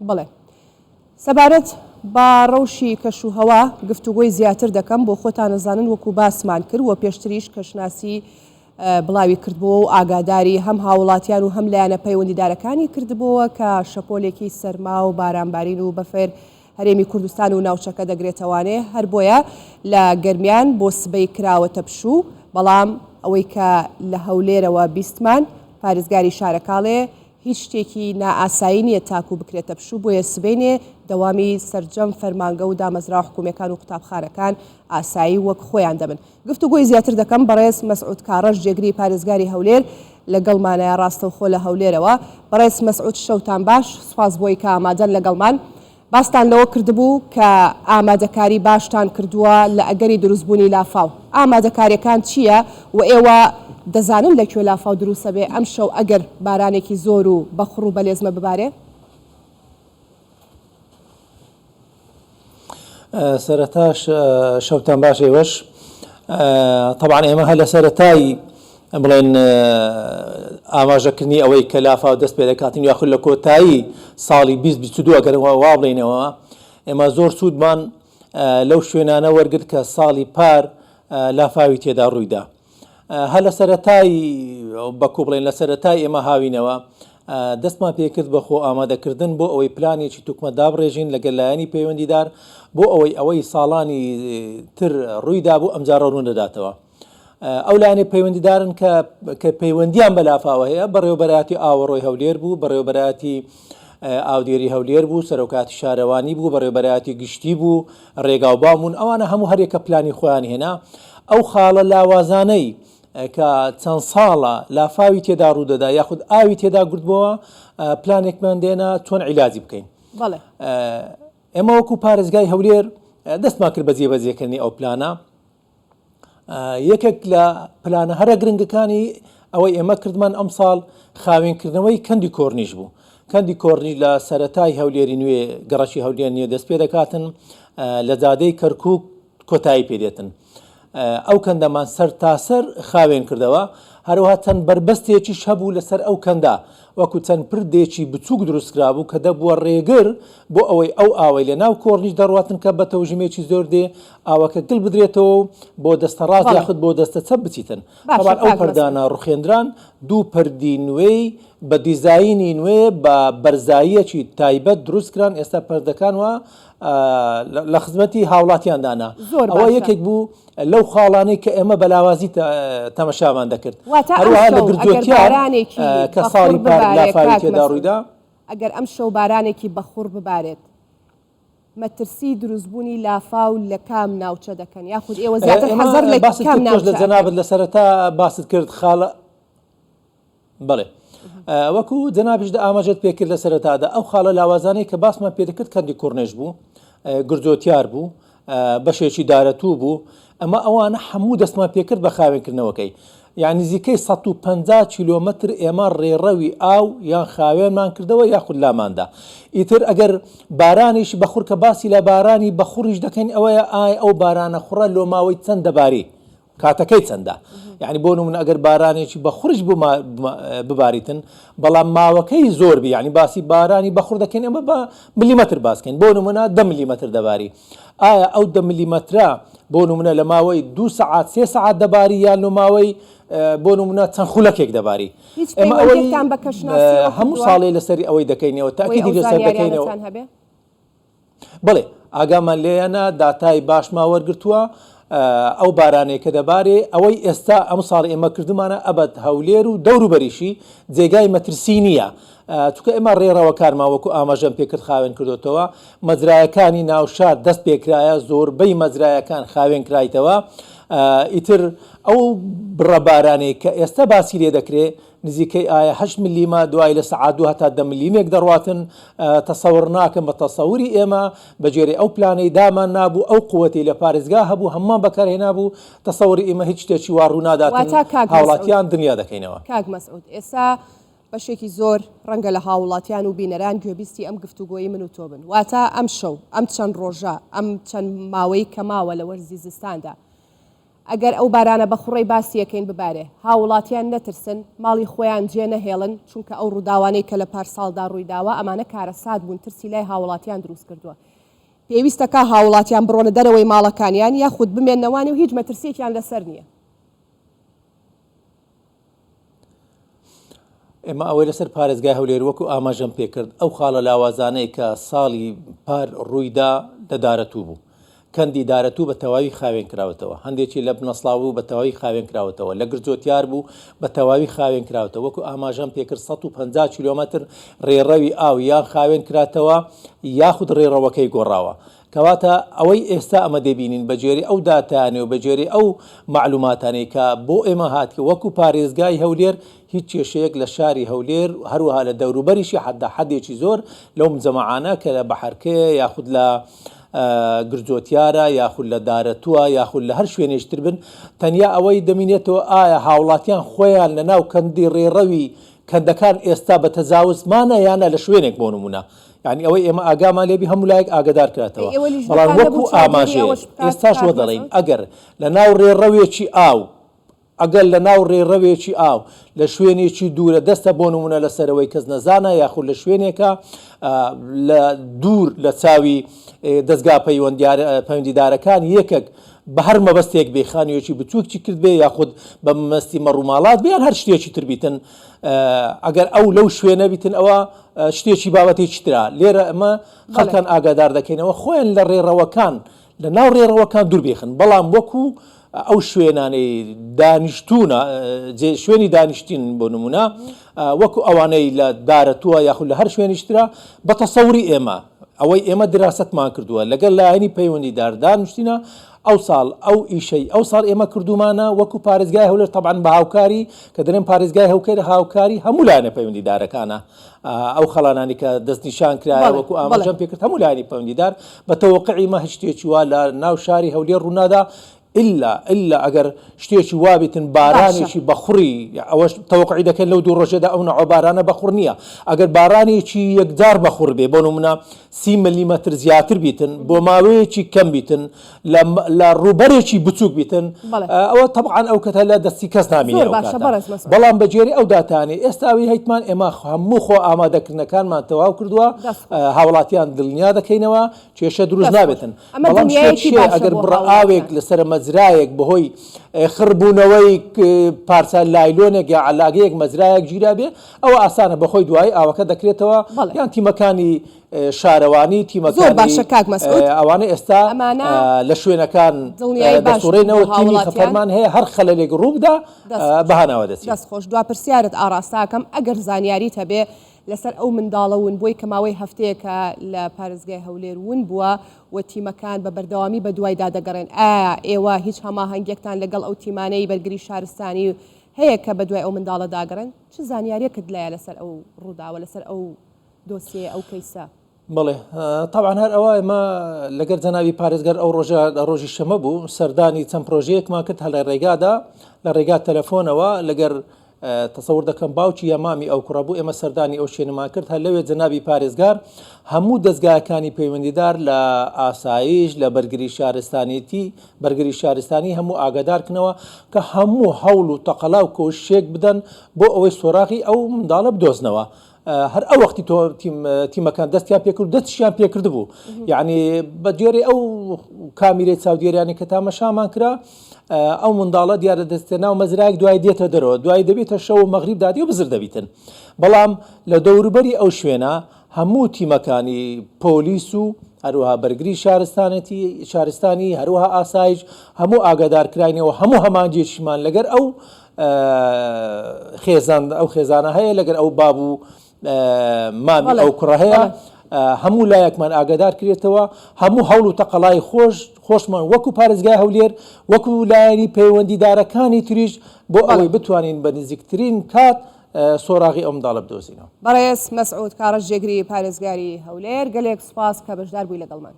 بڵێ سەبارەت با ڕەوشی کەشوهەوا گفتوگۆی زیاتر دەکەم بۆ خۆتان نەزانن وەکو باسمان کرد و پێشتریش کەشناسی بڵاوی کردبووە و ئاگاداری هەم هاوڵاتیان و هەم لایەنە پەیوەندیدارەکانی کردبووە کە شەپۆلێکی سەرما و بارانبارین و بەفێر هەرێمی کوردستان و ناوچەکە دەگرێتەوانێ هەر بۆیە لە گەرمیان بۆ سبەی کراوەتە پشوو بەڵام ئەوەی کە لە هەولێرەوە بیستمان پارێزگاری شارەکاڵێ هیچ شتێکی نائاسایی نییە تاکو بکرێتە پشوو بۆیە سبەینێ دەوامی سەرجەم فەرمانگە و دامەزرا حکوومەکان و قوتابخانەکان ئاسایی وەک خۆیان دەبن. گفتوگۆی زیاتر دەکەم بەڕێز مەسعود کاڕەش جێگری پارێزگاری هەولێر لەگەڵمانەیە ڕاستەوخۆ لە هەولێرەوە. بەڕێز مەسعود شەوتان باش، سوپاس بۆی کە ئامادەن لەگەڵمان. باستان لەوە کردبوو کە ئامادەکاری باشتان کردووە لە ئەگەری دروستبوونی لافاو. ئامادەکاریەکان چییە و ئێوە دەزانن لەکوێ لافاو دروستە بێ ئەم شەو ئەگەر بارانێکی زۆر و بەخڕ و بەلێزمە ببارێ؟ سەرەتاش شەوتان باش ئێوەش طبعا ئێمە هە لە سەرەتایی بڵێن ئاماژەکردنی ئەوەی کە لافاو دەست پێ دەکاتین یاخود لە کۆتایی ساڵی 2022 ئەگەر وا بڵێنەوە ئێمە زۆر سوودمان لەو شوێنانە وەرگرت کە ساڵی پار لافاوی تێدا ڕوویدا. هە لە سەرەتایی بەکو بڵێن لە سەرەتای ئێمە هاوینەوە دەستمان پێکرد بەخۆ ئامادەکردن بۆ ئەوەی پلانێکی توکمە دابڕێژین لەگەڵ لایەنی پەیوەندیدار بۆ ئەوەی ساڵانی تر ڕوویدا بوو ئەمجارە ڕوون دەداتەوە. ئەو لایەنی پەیوەندیدارن کە پەیوەندیان بەلافاوە هەیە بەڕێوەبەرایەتی ئاوەڕۆی هەولێر بوو، بەڕێوەبەرایەتی ئاودێری هەولێر بوو، سەرۆکاتی شارەوانی بوو، بەڕێوەبەرایەتی گشتی بوو، ڕێگاوبان بوون. ئەوانە هەموو هەرێکە پلانی خۆیان هێنا. ئەو خاڵە لاوازانەی کە چەند ساڵە لافاوی تێدا ڕوودەدا یاخود ئاوی تێدا گرتبەوە پلانێکمان دێنا چۆن عیلاجی بکەین. ئێمە وەکو پارێزگای هەولێر دەستمان کرد بە جێبەجێکردنی ئەو پلانە. یەکێک لە پلانە هەرە گرنگەکانی ئەوەی ئێمە کردمان ئەم ساڵ خاوێنکردنەوەی کەندی کۆرنیش بوو. کەندی کۆرنیش لە سەرەتای هەولێری نوێ گەڕەشی هەولێر نوێ دەست پێ دەکاتن، لە جادەی کەرکووک کۆتایی پێدێتن. ئەو کەندەمان سەر تاسەر خاوێن کردەوە، هەروەها چەند بربەستێکیش هەبوو لەسەر ئەو کەندا وەکو چەند پردێکی بچووک دروستکرا بوو کە دەبووە ڕێگر بۆ ئەوەی ئەو ئاوەی لە ناو کۆڕنیش دەڕواتن کە بە تەوژیمێکی زۆر دێ ئاوەکە گڵ بدرێتەوە بۆ دەستە ڕاست یاخود بۆ دەستە چەپ بچیتن. طبعاً ئەو پەردانە ڕوخێندران دوو پەردی نوێی بە دیزاینی نوێ بە بەرزاییەکی تایبەت دروستکران. ئێستا پەردەکان وە لە خزمەتی هاوڵاتیاندانا. ئەوە یەکێک بوو لەو خاڵانەی کە ئێمە بەلاوازی تەمەشامان دەکرد. هەروەها لە گردووەتیان کە ساڵی پار لافاوی تێدا ڕوویدا ئەگەر ئەم شەو بارانێکی بەخوڕ ببارێت مەترسی دروستبوونی لافاو لە کام ناوچە دەکەن یاخود ئێوە زیاتر حەزەر لە کام ناوچە لە جەنابەت لە سەرەتا باست کرد خاڵە بڵێ وەکو جەنابیش ئاماژەت پێکرد لە سەرەتادا ئەو خاڵە لاوازانەی کە باسمان پێ دەکرد کەندی کوڕنێژ بوو، گردۆتیار بوو، بەشێکی دارەتوو بوو. ئەمە ئەوانە هەموو دەستمان پێکرد بە خاوێنکردنەوەکەی. یعنی نزیکەی 150 کیلۆمەتر ئێمە ڕێڕەوی ئاو یان خاوێنمان کردەوە یاخود لاماندا. ئیتر ئەگەر بارانیش بەخوڕ کە باسی لە بارانی بەخوڕیش دەکەین ئەوەیە ئەو بارانە خوڕە لۆ ماوەی چەند دەباری کاتەکەی چەندە. یعنی بۆ نمونە ئەگەر بارانێکی بەخوڕش بباریتن بەڵام ماوەکەی زۆر بی، یعنی باسی بارانی بەخوڕ دەکەین ئەمە بە ملیمەتر باسکەین. بۆ نمونە 10 ملیمەتر دەباری. ئایا ئەو 10 ملیمەترە بۆ نمونە لە ماوەی 2 سعات 3 سعات دەباری یان لە ماوەی بۆ نمونە چەند خولەکێک دەباری؟ ئێمە ئەوەی هەموو ساڵێ لەسەری ئەوەی دەکەینەوە تاکیدی لەسەر دەکەینەوە. بڵێ ئاگامان لێیانە داتای باشما وەرگرتووە ئەو بارانەیە کە دەبارێ ئەوەی ئێستا ئەم ساڵ ئێمە کردمانە ئەبەت هەولێر و دەوروبەریشی جێگای مەترسی نییە. چونکە ئێمە ڕێڕەوە کارمان وەکو ئاماژەم پێکرد خاوێن کردوتەوە. مەجرایەکانی ناوشار دەست پێکرایە، زۆربەی مەجرایەکان خاوێن کرایتەوە. ئیتر ئەو بڕەبارانەی کە ئێستا باسی لێ دەکرێت نزیکەی ئایا 8 ملیمە دوای لە سەعات 2 هەتا 10 ملیمێک دەڕواتن. تەسەور ناکەم بە تەسەوری ئێمە بەجێرەی ئەو پلانەی دامان نابوو، ئەو قووەتی لە پارێزگا هەبوو هەمومان بەکارهێنا بوو. تەسەوری ئێمە هیچ شتێکی وا ڕوو ناداتن، هاوڵاتیان دنیا دەکەینەوە. کاک مەسعود ئێستا بەشێکی زۆر ڕەنگە لە هاوڵاتیان و بینەران گوێبیستی ئەم گفتوگۆیی من و تۆ بن. واتە ئەم شەو ئەم چەند ڕۆژە ئەم چەند ماوەی کە ماوە لە وەرزی زستاندا ئەگەر ئەو بارانە بە خوڕی باسیەکەین ببارێ هاوڵاتیان نەترسن ماڵی خۆیان جێ نەهێڵن چونکە ئەو ڕووداوانەی کە لە پارساڵدا ڕوویداوە ئەمانە کارەسات بوون ترسی لای هاوڵاتیان دروست کردووە پێویستەکە هاوڵاتیان بڕۆنە دەرەوەی ماڵەکانیان یاخود بمێننەوانی و هیچ مەترسێکیان لەسەر نییە. ئێمە ئەوەی لەسەر پارێزگای هەولێر وەکو ئاماژەم پێکرد ئەو خاڵە لاوازانەی کە ساڵی پار ڕوویدا لە دارەتوو بوو کەندی دارەتوو بە تەواوی خاوێن کراوەتەوە هەندێکی لە بنەسڵاو بوو بە تەواوی خاوێن کراوەتەوە لە گرجۆتیار بوو بە تەواوی خاوێن کراوەتەوە وەکو ئاماژەم پێکرد 150 کیلۆمەتر ڕێڕەوی ئاو یان خاوێن کراتەوە یاخود ڕێڕەوەکەی گۆڕاوە کەواتە ئەوەی ئێستا ئەمە دەبینین بەجێری ئەو داتانێ و بەجێری ئەو معلوماتانەی کە بۆ ئێمە هاتکە وەکو پارێزگای هەولێر هیچ کێشەیەک لە شاری هەولێر هەروەها لە دەوروبەریشی حەدێکی زۆر لەو جەماعانە کە لە بەحەرکەیە یاخود لە گرجۆتیارە یاخود لە دارەتووە یاخود لە هەر شوێنێشتر بن تەنیا ئەوەی دەمینێتەوە ئایا هاوڵاتیان خۆیان لە ناو کەندی ڕێڕەوی کەندەکان ئێستا بە تەجاوزمانە یانە لە شوێنێک بۆ نمونە یعنی ئەوەی ئێمە ئاگامان لێبی هەموو لایەک ئاگادار کراتەوە بەڵام وەکو ئاماژەیە ئێستاش وە دەڵێن ئەگەر لە ناو ڕێڕەوێکی ئاو ئەگەر لە ناو ڕێڕەوێکی ئاو لە شوێنێکی دوورە دەستە بۆ نمونە لەسەرەوەی کەس نەزانە یاخود لە شوێنێکە لە دوور لە چاوی دەستگا پەیوەندیدارەکان یەکێک بە هەر مەبەستێک بێ خانوویەکی بچووکی کرد بێ یاخود بە مەستی مەڕووماڵات بیان هەر شتێکی تر بیتن ئەگەر ئەو لەو شوێنە بیتن ئەوە شتێکی بابەتێکی ترا لێرە ئەمە خەڵکان ئاگادار دەکەینەوە خۆیان لە ڕێڕەوەکان لە ناو ڕێڕەوەکان دوور بێخن بەڵام وەکو ئەو شوێنانەی دانیشتونە شوێنی دانیشتین بۆ نمونە وەکو ئەوانەی لە دارەتووە یاخود لە هەر شوێنیشترا بە تەسەوری ئێمە ئەوەی ئێمە دراستمان کردووە لەگەڵ لایەنی پەیوەندیدار دانیشتینە ئەو ساڵ ئەو ئیشەی ئەو ساڵ ئێمە کردومانە وەکو پارێزگای هەولێر تەبعاً بە هاوکاری کە دەرێن پارێزگای هاوکاری هەموو لایەنە پەیوەندیدارەکانە ئەو خەڵانانی کە دەستنیشان کرایە وەکو ئاماژەم پێکرد هەموو لایەنی پەیوەندیدار بە تەوەقعی مە هیچ شتێکی وا لە ناو شاری هەولێر ڕوونادا إلا ئەگەر شتێکی وابێتن بارانێکی بەخوڕی ئەوەش تەوەقعی دەکەن لەو دوو ڕۆژەدا ئەو نەوە بارانە بەخوڕ نییە ئەگەر بارانێکی یەکجار بەخوڕ بێ بۆ نمونە 30 ملیمەتر زیاتر بیتن بۆ ماوەیەکی کەم بیتن لە ڕووبەرێکی بچووک بیتن ئەوە طبعاً ئەو کەتە لە دەستی کەس نامینێ بەڵام بەجێری ئەو داتانێ ئێستاوی هەیتمان ئێمە هەموو خۆ ئامادەکردنەکانمان تەواو کردووە هاوڵاتیان دڵنیا دەکەینەوە کێشە دروست نابێتن بەڵام ئەگەر بڕە ئاوێک لەسەر مەزرایەک بەهۆی خڕبوونەوەی پارچە لایلۆنێک یا علاگەیەک مەزرایەک گیرا بێ ئەوە ئاسانە بەخۆی دوایی ئاوەکە دەکرێتەوە یان تیمەکانی شارەوانی تیمەکانی ئەوانە ئێستا لە شوێنەکان دەسوڕێنەوە تیمی خەفەرمان هەیە هەر خەلەلێک ڕووبدا بەهاناوە دەست خۆش دوا پرسیارت ئاڕاستاکەم ئەگەر زانیاریت هەبێ لەسەر ئەو منداڵە ون بۆی کە ماوەی هەفتەیەکە لە پارێزگای هەولێر ون بووە و تیمەکان بە بەردەوامی بە دوایدا دەگەڕێن ئێوە هیچ هەماهەنگێکتان لەگەڵ ئەو تیمانەی بەرگری شارستانی هەیە کە بە دوای ئەو منداڵە داگەڕن چ زانیاریەکت لایە لەسەر ئەو ڕووداوە لەسەر ئەو دۆسیە ئەو کەیسە بڵێ طبعاً هەر ئەوە ئێمە لەگەر جەنابی پارێزگەر ئەو ڕۆژی شەمە بوو سەردانی چەند پرۆژەیەکمان کرد هەر لە ڕێگادا لە ڕێگا تەلەفۆنەوە لەگەر تەسەور دەکەم باوکی یا مامی ئەو کوڕە بوو ئێمە سەردانی ئەو شوێنمان کرد هەر لەوێ جەنابی پارێزگار هەموو دەستگاکانی پەیوەندیدار لە ئاسایش لە بەرگری شارستانی هەموو ئاگادارکردنەوە کە هەموو هەوڵ و تەقەلا و کۆشێک بدەن بۆ ئەوەی سۆراقی ئەو منداڵە بدۆزنەوە هەر ئەو وەختی تۆ تیمەکان دەستیان پێکرد دەستیان پێکرد بوو یعنی بە جێری ئەو کامیرەی چاودێریانی کە تامەشامان کرا ئەو منداڵە دیارە دەستێ ناو مەزرایەک دوای دێتە دەرەوە دوای دەبێتە شەو مەغریب دادی و بزر دەبیتن بەڵام لە دەوروبەری ئەو شوێنە هەموو تیمەکانی پۆلیس و هەروەها بەرگری شارستانی هەروەها ئاسایش هەموو ئاگادارکراینەوە هەموو هەمانجێشیمان لەگەر ئەو خێزانە هەیە لەگەر ئەو باب و مامی ئەو کوڕە هەیە هەموو لایەکمان ئاگادار کرێتەوە هەموو هەوڵ و تەقەڵای خۆشمان وەکو پارێزگای هەولێر وەکو لایەنی پەیوەندیدارەکانی تریش بۆ ئەوەی بتوانین بە نزیکترین کات سۆراغی ئەو منداڵە بدۆزینەوە. بەڕێز مەسعود کاڕەش جێگری پارێزگاری هەولێر گەلێک سوپاس کە بەشدار بووی لەگەڵمان.